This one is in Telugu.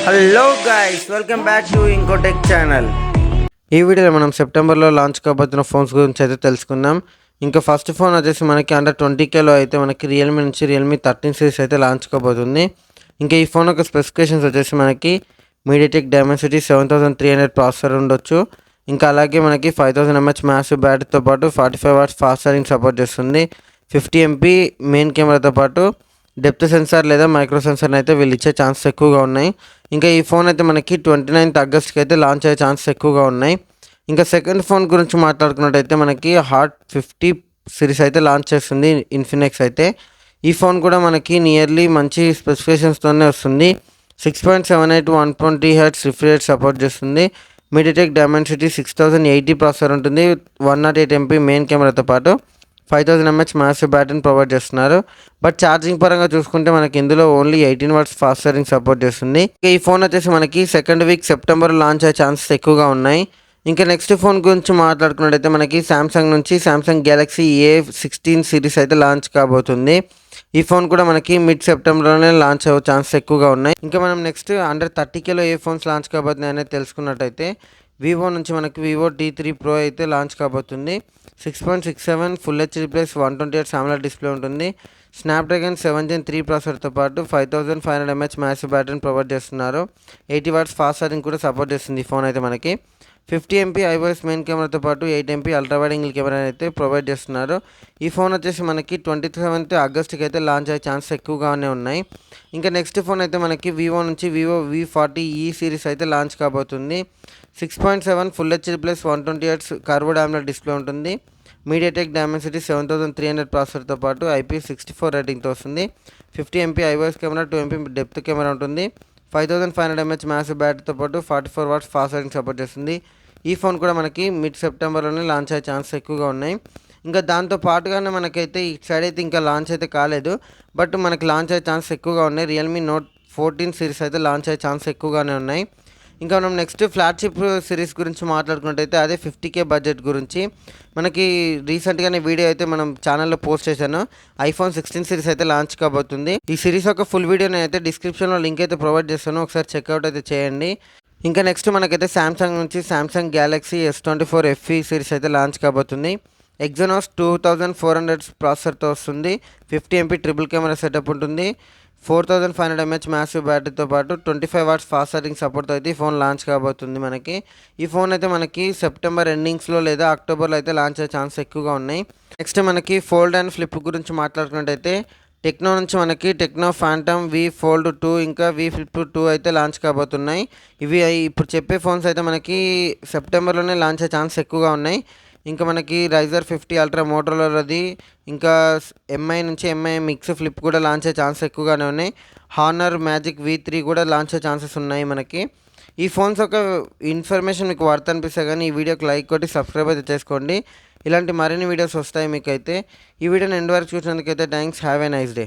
Hello guys, welcome back to ఇంకోటెక్ ఛానల్. ఈ వీడియోలో మనం సెప్టెంబర్లో లాంచ్ కాబోతున్న ఫోన్స్ గురించి అయితే తెలుసుకుందాం. ఇంకా ఫస్ట్ ఫోన్ వచ్చేసి మనకి అండర్ 20Kలో అయితే మనకి రియల్మీ నుంచి రియల్మీ 13 సిరీస్ అయితే లాంచ్ కాబోతుంది. ఇంకా ఈ ఫోన్ యొక్క స్పెసిఫికేషన్స్ వచ్చేసి మనకి మీడియాటెక్ డైమెన్సిటీ 7300 ప్రాసెసర్ ఉండొచ్చు. ఇంకా అలాగే మనకి 5000 mAh మ్యాసివ్ బ్యాటరీతో పాటు 45 watts ఫాస్ట్ ఛార్జింగ్ సపోర్ట్ చేస్తుంది. 50 MP మెయిన్ కెమెరాతో పాటు డెప్త్ సెన్సార్ లేదా మైక్రో సెన్సార్ని అయితే వీళ్ళు ఇచ్చే ఛాన్సెస్ ఎక్కువగా ఉన్నాయి. ఇంకా ఈ ఫోన్ అయితే మనకి 29th ఆగస్ట్కి అయితే లాంచ్ అయ్యే ఛాన్సెస్ ఎక్కువగా ఉన్నాయి. ఇంకా సెకండ్ ఫోన్ గురించి మాట్లాడుకున్నట్టయితే మనకి హాట్ 50 సిరీస్ అయితే లాంచ్ చేస్తుంది ఇన్ఫినిక్స్ అయితే. ఈ ఫోన్ కూడా మనకి నియర్లీ మంచి స్పెసిఫికేషన్స్తోనే వస్తుంది. 6.78 120Hz రిఫ్రెష్ రేట్ సపోర్ట్ చేస్తుంది. మీడియాటెక్ డైమెన్సిటీ 6080 ప్రాసెసర్ ఉంటుంది. 108 MP మెయిన్ కెమెరాతో పాటు 5000 mAh మ్యాసివ్ బ్యాటరీని ప్రొవైడ్ చేస్తున్నారు. బట్ ఛార్జింగ్ పరంగా చూసుకుంటే మనకి ఇందులో only 18 watts fast charging support చేస్తుంది. ఈ ఫోన్ వచ్చేసి మనకి సెకండ్ వీక్ సెప్టెంబర్ లాంచ్ అయ్యే ఛాన్సెస్ ఎక్కువగా ఉన్నాయి. ఇంకా నెక్స్ట్ ఫోన్ గురించి మాట్లాడుకున్నట్టయితే మనకి సామ్సంగ్ నుంచి సామ్సంగ్ గ్యాలక్సీ A16 సిరీస్ అయితే లాంచ్ కాబోతుంది. ఈ ఫోన్ కూడా మనకి మిడ్ సెప్టెంబర్లోనే లాంచ్ అయ్యే ఛాన్సెస్ ఎక్కువగా ఉన్నాయి. ఇంకా మనం నెక్స్ట్ అండర్ 30Kలో ఏ ఫోన్స్ లాంచ్ కాబోతున్నాయి అనేది తెలుసుకున్నట్టయితే వివో నుంచి మనకి వివో T3 Pro అయితే లాంచ్ కాబోతుంది. 6.67 full HD plus 128 AMOLED display ఉంటుంది. స్నాప్డ్రాగన్ 7 Gen 3 ప్రాసెసర్తో పాటు 5500 mAh మ్యాసివ్ బ్యాటరీని ప్రొవైడ్ చేస్తున్నారు. 80 watts ఫాస్ట్ ఛార్జింగ్ కూడా సపోర్ట్ చేస్తుంది ఈ ఫోన్ అయితే మనకి. 50 MP ఐఓఎస్ మెయిన్ కెమెరాతో పాటు 8 MP ultra wide angle camera అయితే ప్రొవైడ్ చేస్తున్నారు. ఈ ఫోన్ వచ్చేసి మనకి 27th ఆగస్ట్కి అయితే లాంచ్ అయ్యే ఛాన్సెస్ ఎక్కువగానే ఉన్నాయి. ఇంకా నెక్స్ట్ ఫోన్ అయితే మనకి వివో నుంచి వివో V40e సిరీస్ అయితే లాంచ్ కాబోతుంది. 6.7 full HD plus 120Hz curved AMOLED display ఉంటుంది. మీడియాటెక్ డైమెన్సిటీ 7300 ప్రాసెసర్తో పాటు IP64 రేటింగ్తో వస్తుంది. 50 MP iOS camera, 2 MP depth camera ఉంటుంది. 5500 mAh మ్యాసివ్ బ్యాటరీతో పాటు 44 watts ఫాస్ట్ ఛార్జింగ్ సపోర్ట్ చేస్తుంది. ఈ ఫోన్ కూడా మనకి మిడ్ సెప్టెంబర్లోనే లాంచ్ అయ్యే ఛాన్సెస్ ఎక్కువగా ఉన్నాయి. ఇంకా దాంతో పాటుగానే మనకైతే ఈ సైడ్ అయితే ఇంకా లాంచ్ అయితే కాలేదు, బట్ మనకి లాంచ్ అయ్యే ఛాన్సెస్ ఎక్కువగా ఉన్నాయి. రియల్మీ నోట్ 14 సిరీస్ అయితే లాంచ్ అయ్యే ఛాన్సెస్ ఎక్కువగానే ఉన్నాయి. ఇంకా మనం నెక్స్ట్ ఫ్లాగ్షిప్ సిరీస్ గురించి మాట్లాడుకున్నట్టయితే అదే 50K బడ్జెట్ గురించి మనకి రీసెంట్గానే వీడియో అయితే మనం ఛానల్లో పోస్ట్ చేశాను. iPhone 16 సిరీస్ అయితే లాంచ్ కాబోతుంది. ఈ సిరీస్ యొక్క ఫుల్ వీడియోని అయితే డిస్క్రిప్షన్లో లింక్ అయితే ప్రొవైడ్ చేస్తాను, ఒకసారి చెక్అవుట్ అయితే చేయండి. ఇంకా నెక్స్ట్ మనకైతే సామ్సంగ్ నుంచి Samsung Galaxy S24 FE series అయితే లాంచ్ కాబోతుంది. ఎగ్జానోస్ 2400 ప్రాసెసర్తో వస్తుంది. 50 MP ట్రిపుల్ కెమెరా సెటప్ ఉంటుంది. 4500 mAh మ్యాసివ్ బ్యాటరీతో పాటు 25 watts ఫాస్ట్ ఛార్జింగ్ సపోర్ట్తో అయితే ఈ ఫోన్ లాంచ్ కాబోతుంది మనకి. ఈ ఫోన్ అయితే మనకి సెప్టెంబర్ ఎండింగ్స్లో లేదా అక్టోబర్లో అయితే లాంచ్ అయ్యే ఛాన్సెస్ ఎక్కువగా ఉన్నాయి. నెక్స్ట్ మనకి ఫోల్డ్ అండ్ ఫ్లిప్ గురించి మాట్లాడుకున్నట్టయితే టెక్నో నుంచి మనకి టెక్నో ఫ్యాంటమ్ V Fold 2 ఇంకా V Flip 2 అయితే లాంచ్ కాబోతున్నాయి. ఇవి ఇప్పుడు చెప్పే ఫోన్స్ అయితే మనకి సెప్టెంబర్లోనే లాంచ్ అయ్యే ఛాన్సెస్ ఎక్కువగా ఉన్నాయి. ఇంకా మనకి రైజర్ 50 అల్ట్రా మోటరోలాది, ఇంకా MI నుంచి MI మిక్స్ ఫ్లిప్ కూడా లాంచ్ అయ్యే ఛాన్సెస్ ఎక్కువగానే ఉన్నాయి. హానర్ మ్యాజిక్ V3 కూడా లాంచ్ అయ్యే ఛాన్సెస్ ఉన్నాయి మనకి. ఈ ఫోన్స్ యొక్క ఇన్ఫర్మేషన్ మీకు వర్త్ అనిపిస్తే కానీ ఈ వీడియోకి లైక్ కొట్టి సబ్స్క్రైబ్ అయితే చేసుకోండి. ఇలాంటి మరిన్ని వీడియోస్ వస్తాయి మీకైతే. ఈ వీడియోని ఎండ్ వరకు చూసినందుకైతే thanks. Have a nice day.